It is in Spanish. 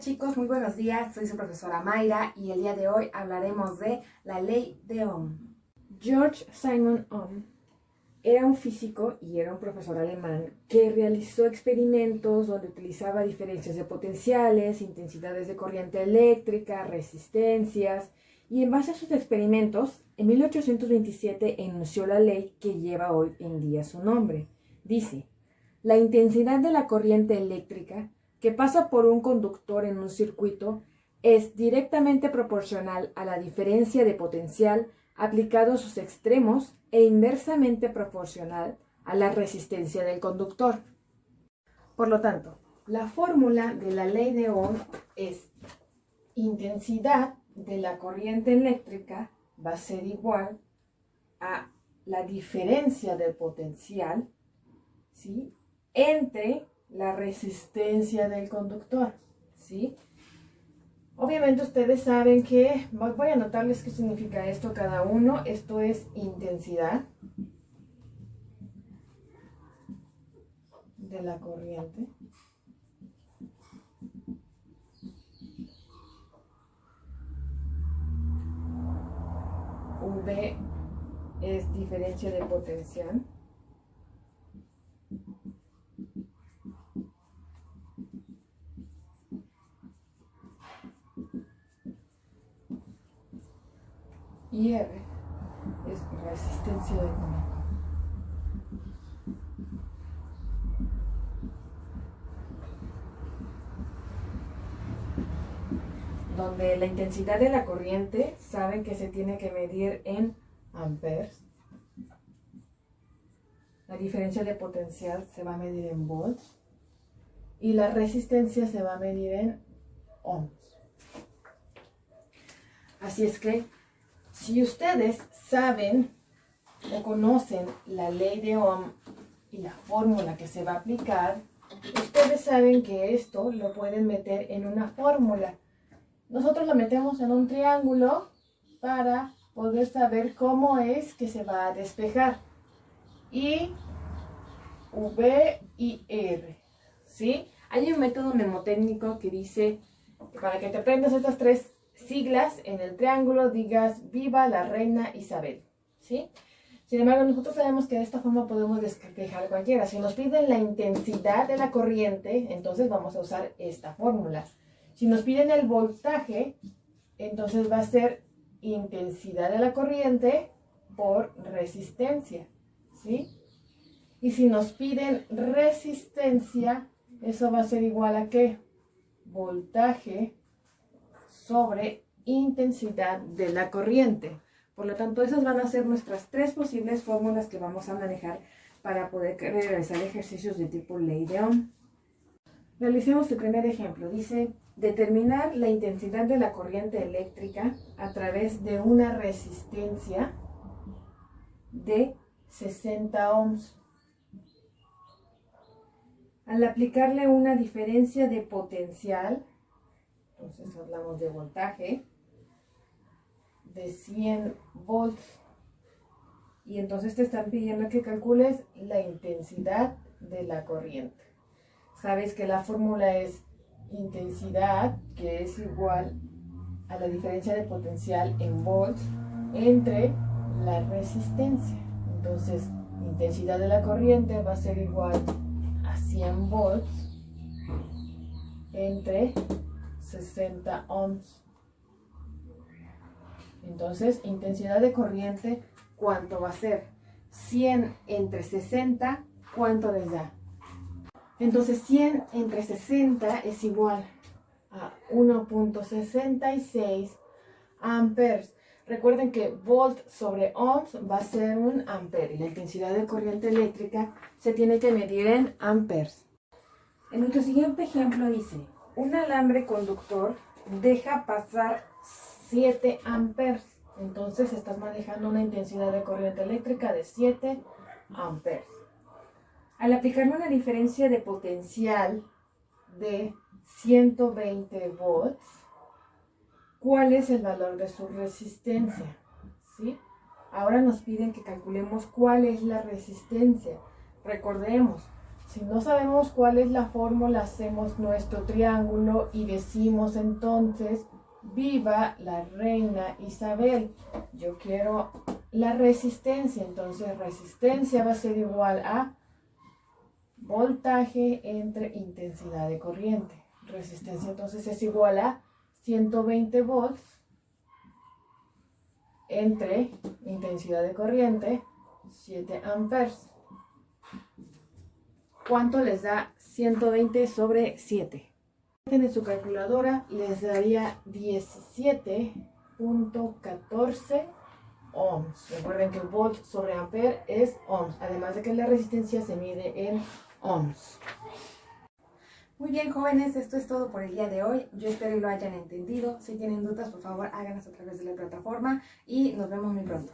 chicos, muy buenos días, soy su profesora Mayra y el día de hoy hablaremos de la ley de Ohm. George Simon Ohm era un físico y era un profesor alemán que realizó experimentos donde utilizaba diferencias de potenciales, intensidades de corriente eléctrica, resistencias, y en base a sus experimentos, en 1827 enunció la ley que lleva hoy en día su nombre. Dice: la intensidad de la corriente eléctrica que pasa por un conductor en un circuito es directamente proporcional a la diferencia de potencial aplicado a sus extremos e inversamente proporcional a la resistencia del conductor. Por lo tanto, la fórmula de la ley de Ohm es intensidad de la corriente eléctrica va a ser igual a la diferencia del potencial, ¿sí?, entre la resistencia del conductor, ¿sí? Obviamente ustedes saben que, voy a anotarles qué significa esto cada uno. Esto es intensidad de la corriente. V es diferencia de potencial. Y R es resistencia del conductor. Donde la intensidad de la corriente saben que se tiene que medir en amperes. La diferencia de potencial se va a medir en volts. Y la resistencia se va a medir en ohms. Así es que, si ustedes saben o conocen la ley de Ohm y la fórmula que se va a aplicar, ustedes saben que esto lo pueden meter en una fórmula. Nosotros lo metemos en un triángulo para poder saber cómo es que se va a despejar. I, V y R, ¿sí? Hay un método mnemotécnico que dice que para que te aprendas estas tres siglas en el triángulo digas viva la reina Isabel, ¿sí? Sin embargo, nosotros sabemos que de esta forma podemos despejar cualquiera. Si nos piden la intensidad de la corriente, entonces vamos a usar esta fórmula. Si nos piden el voltaje, entonces va a ser intensidad de la corriente por resistencia, ¿sí? Y si nos piden resistencia, eso va a ser igual a ¿qué? Voltaje sobre intensidad de la corriente. Por lo tanto, esas van a ser nuestras tres posibles fórmulas que vamos a manejar para poder realizar ejercicios de tipo ley de Ohm. Realicemos el primer ejemplo. Dice: determinar la intensidad de la corriente eléctrica a través de una resistencia de 60 ohms. Al aplicarle una diferencia de potencial, entonces hablamos de voltaje, de 100 volts. Y entonces te están pidiendo que calcules la intensidad de la corriente. Sabes que la fórmula es intensidad, que es igual a la diferencia de potencial en volts, entre la resistencia. Entonces, intensidad de la corriente va a ser igual a 100 volts entre 60 ohms. Entonces, intensidad de corriente, ¿cuánto va a ser? 100 entre 60, ¿cuánto les da? Entonces, 100 entre 60 es igual a 1.66 amperes. Recuerden que volt sobre ohms va a ser un ampere y la intensidad de corriente eléctrica se tiene que medir en amperes. En nuestro siguiente ejemplo dice: un alambre conductor deja pasar 7 amperes. Entonces estás manejando una intensidad de corriente eléctrica de 7 amperes. Al aplicarle una diferencia de potencial de 120 volts, ¿cuál es el valor de su resistencia? ¿Sí? Ahora nos piden que calculemos cuál es la resistencia. Recordemos, Si no sabemos cuál es la fórmula, hacemos nuestro triángulo y decimos entonces, viva la reina Isabel. Yo quiero la resistencia, entonces resistencia va a ser igual a voltaje entre intensidad de corriente. Resistencia entonces es igual a 120 volts entre intensidad de corriente 7 amperes. ¿Cuánto les da 120 sobre 7? En su calculadora les daría 17.14 ohms. Recuerden que volt sobre ampere es ohms, además de que la resistencia se mide en ohms. Muy bien, jóvenes, esto es todo por el día de hoy. Yo espero que lo hayan entendido. Si tienen dudas, por favor, háganlas a través de la plataforma y nos vemos muy pronto.